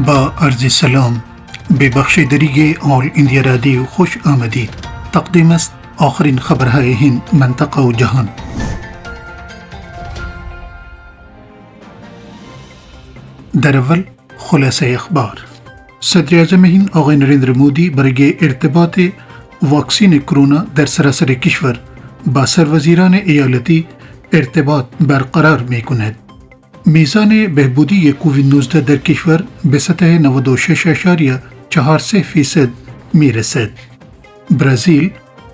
با عرض سلام به بخش دری آل اندیا رادیو خوش آمدید. تقدیم است آخرین خبرهای هند، منطقه و جهان. در اول خلاصه اخبار. صدر اعظم هند آقای نریندر مودی برای ارتباط واکسین کرونا در سراسر کشور با سروزیران ایالتی ارتباط برقرار می کند. میزان بهبودی کووید 19 در کشور به سطح 96.43% می رسد. برزیل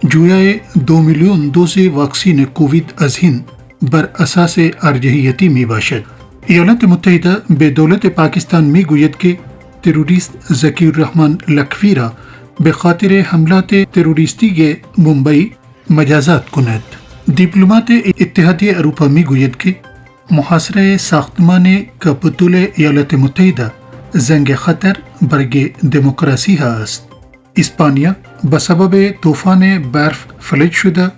جویای 2 میلیون دوز واکسین کووید از هند بر اساس ارجحیتی می باشد. ایالات متحده به دولت پاکستان می گوید که تروریست ذکی الرحمن لکھوی را به خاطر حملات تروریستی ممبئی مجازات کند. دیپلمات اتحادیه اروپا می گوید که محاصره ساختمان کاپیتول ایالات متحده زنگ خطر برای دموکراسی ها است. اسپانیا به سبب طوفان برف فلج شده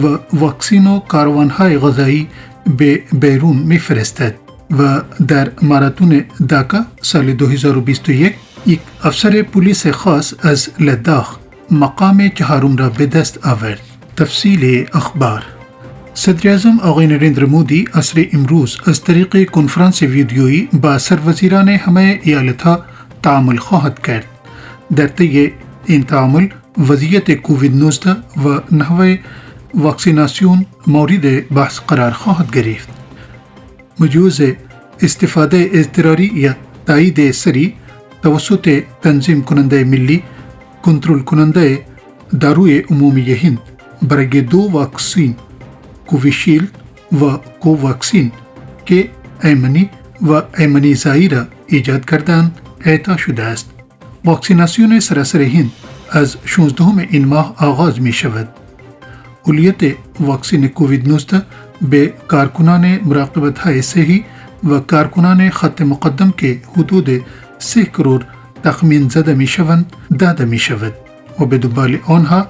و واکسین و کاروانهای غذایی به بیرون میفرستد و در ماراتون داکا سال 2021 یک افسر پلیس خاص از لداخ مقام چهارم را به دست آورد. تفصیل اخبار. صدر اعظم آقای نریندر مودی عصر امروز از طریق کنفرانس ویدیویی با سروزیران همه ایالتها تعامل خواهد کرد. در طی این تعامل وضعیت کووید 19 و نحوه واکسیناسیون مورد بحث قرار خواهد گرفت. مجوز استفاده اضطراری یا تایید سری توسط تنظیم کننده ملی کنترل کننده داروی عمومی هند برای 2 واکسین کوویشیلد و کوواکسین که ایمنی و ایمنی زایی را ایجاد کردن اعطا شده است. واکسیناسیون سراسر هند از 16 این ماه آغاز می شود. اولویت واکسین کووید 19 به کارکنان مراقبت های صحی و کارکنان خط مقدم که حدود 3 کرور تخمین زده می شوند داده می شود و به دنبال آنها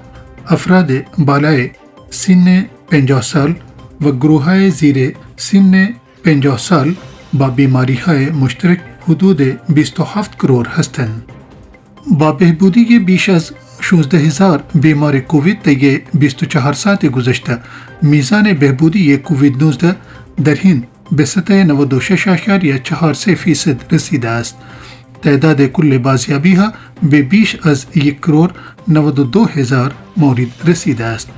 افراد بالای سن 50 سال و گروه های زیر سن 50 سال با بیماری های مشترک حدود 27 کرور هستند. با بهبودی بیش از 16,000 بیمار کووید طی 24 ساعت گذشته، میزان بهبودی کووید 19 در هند به سطح 96.43% رسیده است. تعداد کل بازیابی ها به بیش از 1 کرور 92,000 مورد رسیده است.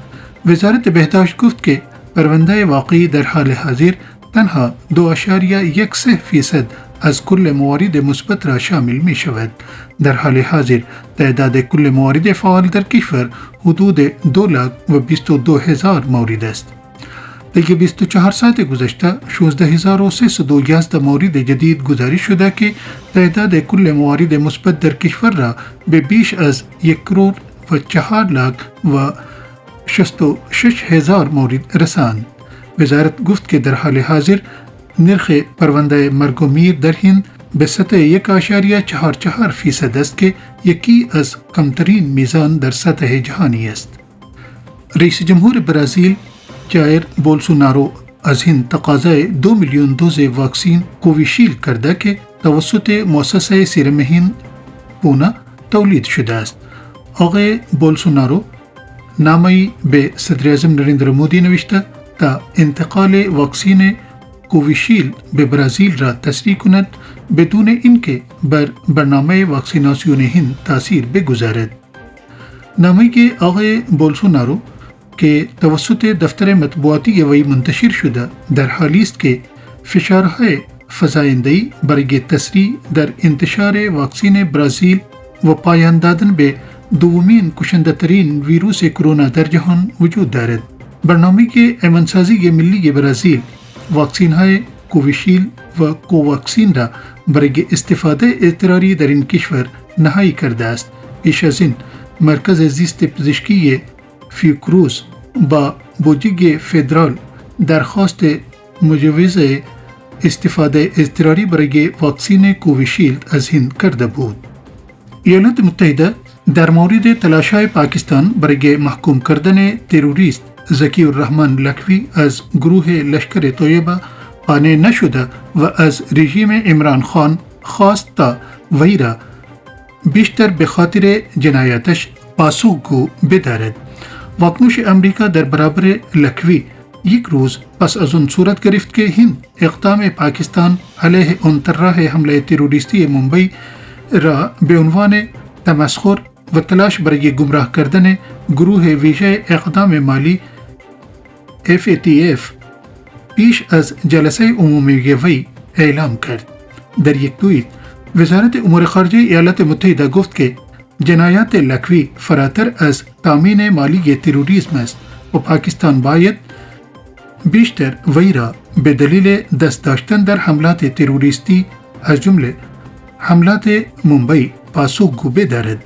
وزارت بهداشت گفت که پرونده واقعی در حال حاضر تنها 2.13% از کل موارد مثبت را شامل می شود. در حال حاضر تعداد کل موارد فعال در کشور حدود 2,22,000 مورد است. طی 24 ساعت گذشته 16,311 مورد جدید گزارش شده که تعداد کل موارد مثبت در کشور را به بیش از 1 کرور و 4,66,000 مورد رساند. وزارت گفت که در حال حاضر نرخ پرونده مرگ و میر در هند به سطح 1.44% است که یکی از کمترین میزان در سطح جهانی است. رئیس جمهور برزیل جایر بولسونارو از هند تقاضای 2 میلیون دوز واکسین کوویشیلد کرده که توسط مؤسسه سیرم هند پونا تولید شده است. آقای بولسونارو نامه‌ای به صدر اعظم نریندر مودی نوشته تا انتقال واکسین کوویشیلد به برزیل را تسریع کند بدون اینکه بر برنامه واکسیناسیون هند تاثیر بگذارد. نامه‌ای آقای بولسونارو که توسط دفتر مطبوعاتی وی منتشر شده در حالی است که فشارهای فزاینده‌ای برای تسریع در انتشار واکسین برزیل و پایان دادن به دومین کشنده ترین ویروس کرونا در جهان وجود دارد. برنامه ایمنسازی ملی برزیل واکسین های کوویشیلد و کوواکسین را برای استفاده اضطراری در این کشور نهایی کرده است. پیش از این مرکز زیست پزشکی فیوکروس با بودجه فدرال درخواست مجوز استفاده اضطراری برای واکسین کوویشیلد از هند کرده بود. ایالات متحده در مورد تلاش‌های پاکستان برای محکوم کردن تروریست ذکی الرحمن لکھوی از گروه لشکر طیبه قانع نشده و از رژیم عمران خان خواست تا ویرا بیشتر به خاطر جنایاتش پاسخگو بدارد. واکنش امریکا در برابر لکوی یک روز پس از آن صورت گرفت که هند اقدام پاکستان علیه آن طرح حمله تروریستی ممبئی را به عنوان تمسخر و تلاش برای گمراه کردن گروه ویژه اقدام مالی FATF پیش از جلسه عمومی وی اعلام کرد. در یک توییت وزارت امور خارجه ایالات متحده گفت که جنایات لکوی فراتر از تامین مالی تروریسم است و پاکستان باید بیشتر وی را به دلیل دست داشتن در حملات تروریستی از جمله حملات ممبئی پاسخگو بدارد.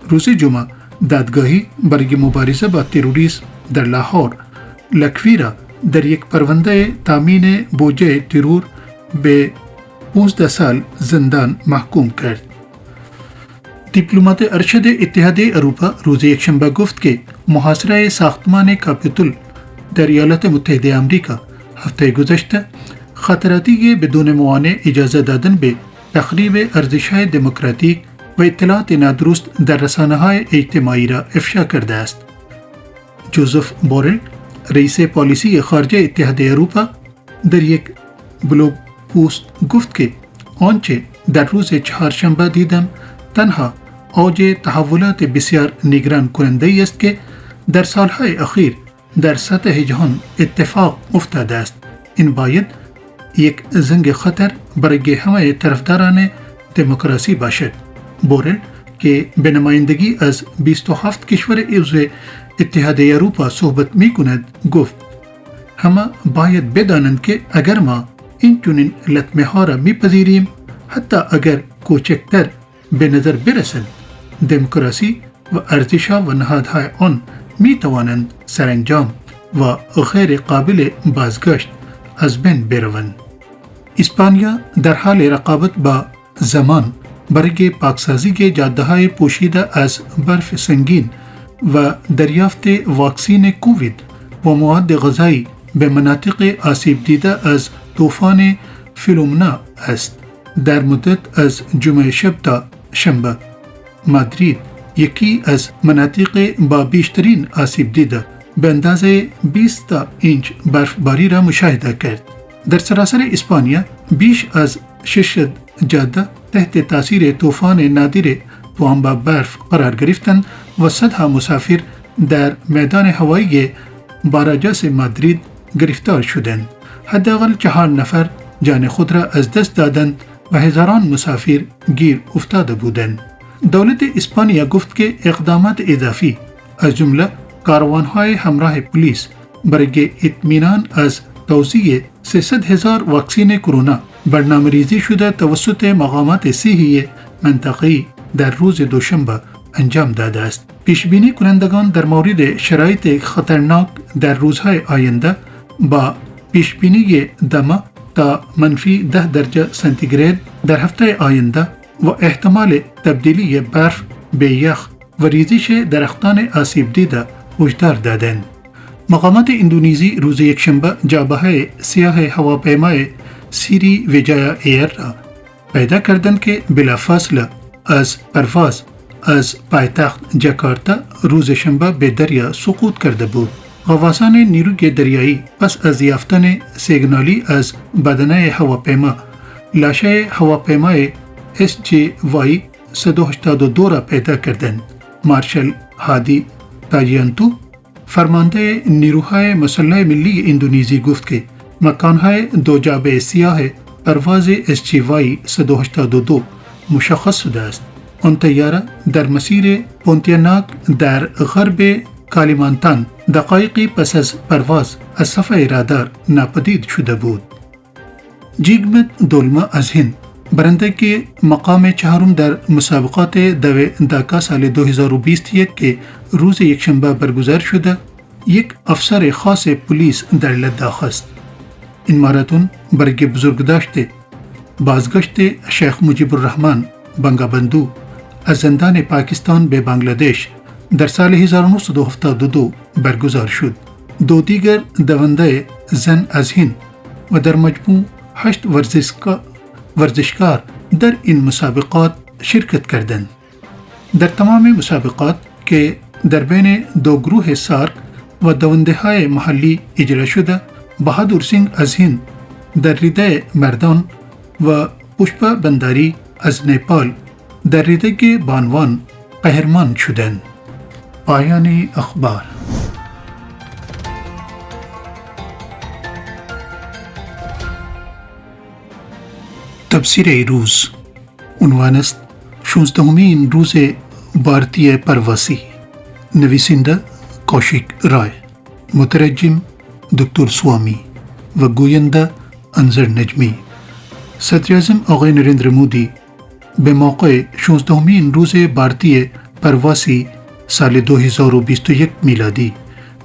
روز جمعه دادگاهی برای مبارزه با تروریسم در لاهور لکوی را در یک پرونده تامین بودجه ترور به 15 سال زندان محکوم کرد. دیپلمات ارشد اتحاد اروپا روز یکشنبه گفت که محاصره ساختمان کاپیتول در ایالات متحده آمریکا هفته گذشته خطراتی بدون موانع اجازه دادن به تخریب ارزش‌های دموکراتیک و اطلاعات نادرست در رسانه‌های اجتماعی را افشا کرده است. جوزف بورل رئیس پالیسی خارجه اتحاد اروپا در یک بلوگ پست گفت که آنچه در روز چهارشنبه دیدم تنها اوج تحولات بسیار نگران کننده است که در سالهای اخیر در سطح جهان اتفاق افتاده است. این باید یک زنگ خطر برای همه طرفداران دموکراسی باشد. بورل که به نمایندگی از 27 کشور عضو اتحاد اروپا صحبت می کند گفت همه باید بدانند که اگر ما این چنین لطمه ها را می پذیریم حتی اگر کوچکتر به نظر برسند دموکراسی و ارزش‌ها و نهادهای آن می توانند سرانجام و غیر قابل بازگشت از بین بروند. اسپانیا در حال رقابت با زمان برای پاکسازی جاده‌های پوشیده از برف سنگین و دریافت واکسین کووید و مواد غذایی به مناطق آسیب دیده از طوفان فیلومنا است. در مدت از جمعه شب تا شنبه مادرید یکی از مناطق با بیشترین آسیب دیده به اندازه 20 اینچ برفباری را مشاهده کرد. در سراسر اسپانیا بیش از 600 جاده تحت تاثیر طوفان نادر توام با برف قرار گرفتند و صدها مسافر در میدان هوایی باراجاس مادرید گرفتار شدند. حداقل 4 نفر جان خود را از دست دادند و هزاران مسافر گیر افتاده بودند. دولت اسپانیا گفت که اقدامات اضافی از جمله کاروان‌های همراه پلیس برای اطمینان از توزیع 300,000 واکسین کرونا برنامه‌ریزی شده توسط مقامات صحی منطقه‌ای در روز دوشنبه انجام داده است. پیشبینی کنندگان در مورد شرایط خطرناک در روزهای آینده با پیشبینی دما تا -10 درجه سانتیگراد در هفته آینده و احتمال تبدیلی برف به یخ و ریزش درختان آسیب دیده هشدار دادند. مقامات اندونزی روز یکشنبه جابهه سیاه هواپیمای سیری ویجایا ایر را پیدا کردند که بلافاصله از پرواز از پایتخت جاکارتا روز شنبه به دریا سقوط کرده بود. غواصان نیروی دریایی پس از یافتن سیگنالی از بدنه هواپیما لاشه هواپیمای SJY 182 را پیدا کردند. مارشال هادی تاجیانتو فرمانده نیروهای مسلح ملی اندونزی گفت که مکانهای دو جابه سیاه پرواز SJY 182 مشخص شده است. آن طیاره در مسیر پونتیاناک در غرب کالیمانتان دقایقی پس از پرواز از صفحه رادار ناپدید شده بود. جیگمت دولما از هند برنده که مقام چهارم در مسابقات داکا سال 2021 که روز یکشنبه برگزار شده یک افسر خاص پلیس در لداخ است. این ماراتون برای بزرگداشت بازگشت شیخ مجیب الرحمن بنگابندو از زندان پاکستان به بنگلادش در سال 1972 برگزار شد. 2 دیگر دونده زن از هند و در مجموع 8 ورزشکار در این مسابقات شرکت کردند. در تمام مسابقات که در بین دو گروه سارک و دونده های محلی اجرا شده، بهادر سینگ از هند در رده مردان و پشپا بنداری از نیپال در رده بانوان قهرمان شدند. پایان اخبار. تبصره روز عنوان است 16مین روز بارتی پرواسی. نویسنده کوشیک رای، مترجم دکتر سوامی و گوینده انظر نجمی. صدر اعظم آقای نریندر مودی به موقع 16مین روز بارتی پرواسی سال 2021 میلادی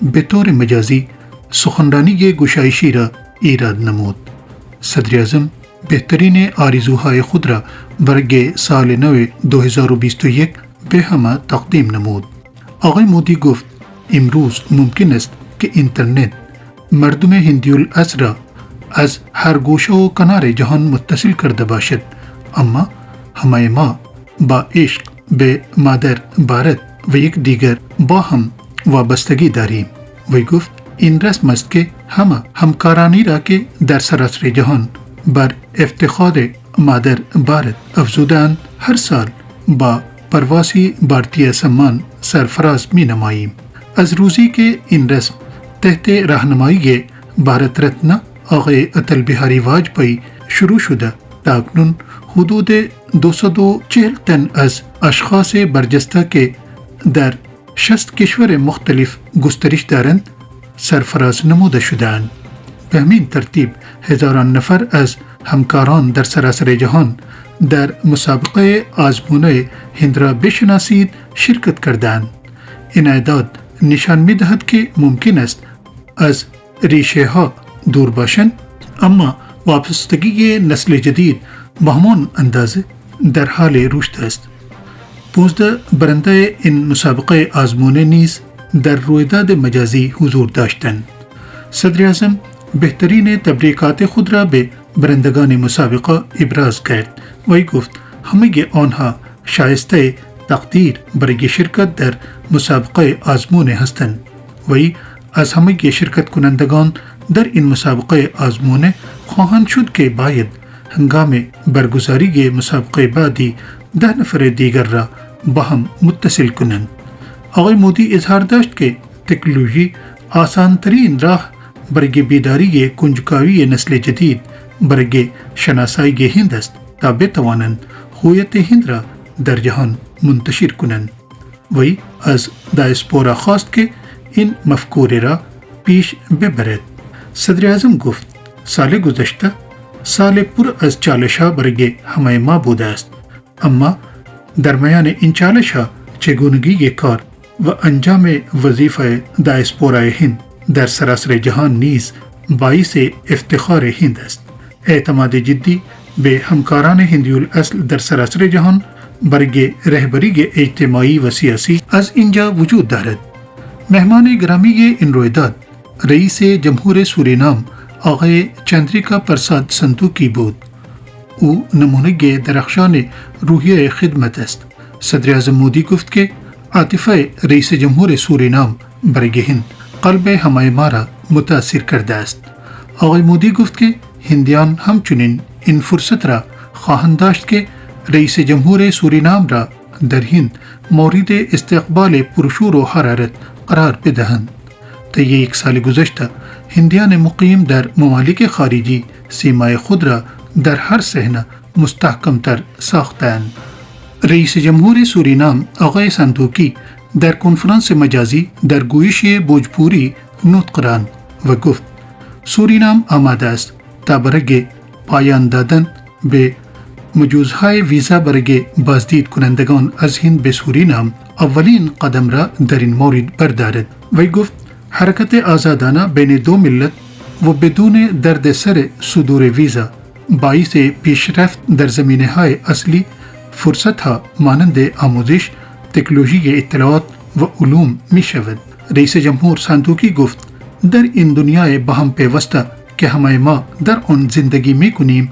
به طور مجازی سخنرانی گشایشی را ایراد نمود. صدر اعظم بهترین آرزوهای خود را برای سال نو 2021 به همه تقدیم نمود. آقای مودی گفت امروز ممکن است که اینترنت مردم هندی الاصل را از هر گوشه و کنار جهان متصل کرده باشد، اما همه ما با عشق به مادر بھارت و یک دیگر با هم وابستگی داریم. وی گفت این رسم است که همه همکارانی را که در سراسر جهان بر افتخار مادر بھارت افزودند هر سال با پرواسی بارتی سمان سرفراز می نماییم. از روزی که این رسم تحت راهنمایی بھارت رتن آقای اٹل بہاری واجپئی شروع شده تا اکنون حدود 240 تن از اشخاص برجسته که در 60 کشور مختلف گسترش دارند سرفراز نموده شدند. به همین ترتیب هزاران نفر از همکاران در سراسر جهان در مسابقه آزمون هند را بشناسید شرکت کردند. این اعداد نشان می دهد که ممکن است از ریشه ها دور باشند، اما وابستگی نسل جدید به همان اندازه در حال رشد است. 15 برنده این مسابقه آزمونه نیز در رویداد مجازی حضور داشتند. صدر اعظم بهترین تبریکات خود را به برندگان مسابقه ابراز کرد. وی گفت همه آنها شایسته تقدیر برای شرکت در مسابقه آزمونه هستند. وی از همه شرکت کنندگان در این مسابقه آزمونه خواهند شد که باید هنگام برگزاری مسابقه بعدی 10 نفر دیگر را با هم متصل کنند. آقای مودی اظهار داشت که تکنولوژی آسان ترین راه برای بیداری کنجکاوی نسل جدید برای شناسایی هند است تا بتوانند هویت هند را در جهان منتشر کنند. وی از دایسپورا خواست که این مفکوره را پیش ببرد. صدر اعظم گفت سال گذشته سال پر از چالش ها برای همه ما بوده است، اما در میان این چالش ها چگونگی کار و انجام وظیفه دایسپورای هند در سراسر جهان نیز باعث افتخار هند است. اعتماد جدی به همکاران هندی الاصل در سراسر جهان برای رهبری اجتماعی و سیاسی از اینجا وجود دارد. مهمان گرامی این رویداد رئیس جمهور سورینام آقای چندریکا پرساد سنتوکی بود. او نمونه درخشان روحیه خدمت است. صدر اعظم مودی گفت که عاطفه رئیس جمهور سورینام برای هند قلب همه ما را متاثر کرده است. آقای مودی گفت که هندیان همچنین این فرصت را خواهند داشت که رئیس جمهور سورینام را در هند مورد استقبال پرشور و حرارت قرار بدهند. طی یک سال گذشته هندیان مقیم در ممالک خارجی سیمای خود را در هر صحنه مستحکمتر ساختند. رئیس جمهور سورینام آقای سنتوکی در کنفرانس مجازی در گویش بوجپوری نطق راند و گفت سورینام آماده است تا برای پایان دادن به مجوزهای ویزا برای بازدید کنندگان از هند به سورینام اولین قدم را در این مورد بردارد. وی گفت حرکت آزادانه بین دو ملت و بدون دردسر صدور ویزا باعث پیشرفت در زمینه‌های اصلی فرصت‌ها مانند آموزش، تکنولوژی اطلاعات و علوم می شود. رئیس جمهور سنتوکی گفت در این دنیای با هم پیوسته که همه ما در آن زندگی می کنیم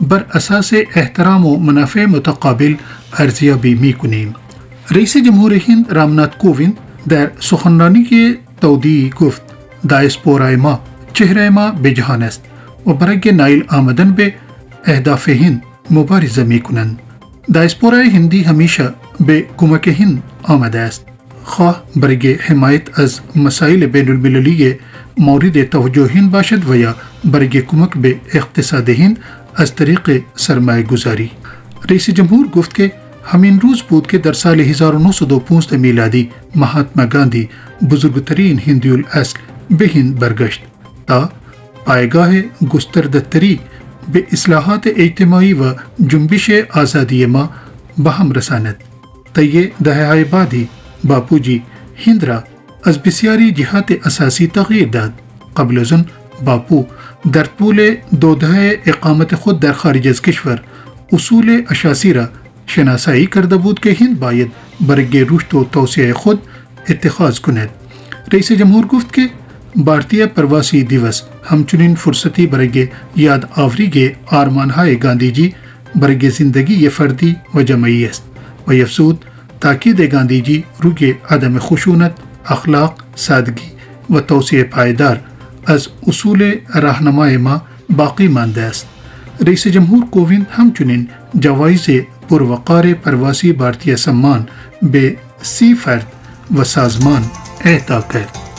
بر اساس احترام و منافع متقابل ارزیابی می‌کنیم. رئیس جمهور هند رامناتھ کوویند در سخنرانی که تودیع گفت دایسپورای ما چهره ما بجهان است و برای نائل آمدن به اهداف هند مبارزه می‌کنند. دایسپورای هندی همیشه به کمک هند آمده است، خواه برای حمایت از مسائل بین المللی مورد توجه هند باشد و یا برای کمک به اقتصاد هند از طریق سرمایه گذاری. رئیس جمهور گفت که همین روز بود که در سال 1915 میلادی مهاتما گاندی بزرگترین هندی الاصل به هند برگشت تا پایگاه گسترده‌تری به اصلاحات اجتماعی و جنبش آزادی ما به هم رساند. طی دهه‌های بعدی باپوجی هند را از بسیاری جهات اساسی تغییر داد. قبل از آن باپو در طول 2 دهه اقامت خود در خارج از کشور اصول اساسی را شناسایی کرده بود که هند باید برای رشد و توسعه خود اتخاذ کند. رئیس جمهور گفت که بھارتیہ پرواسی دیوس همچنین فرصتی برای یاد آوری آرمانهای گاندھی جی برای زندگی فردی و جمعی است و افزود تاکید گاندھی جی روی عدم خشونت، اخلاق، سادگی و توسعه پایدار از اصول راهنمای ما باقی مانده است. رئیس جمهور کوویند همچنین جوایز پروقار پرواسی بھارتیہ سمان به 30 فرد و سازمان اعطا کرد.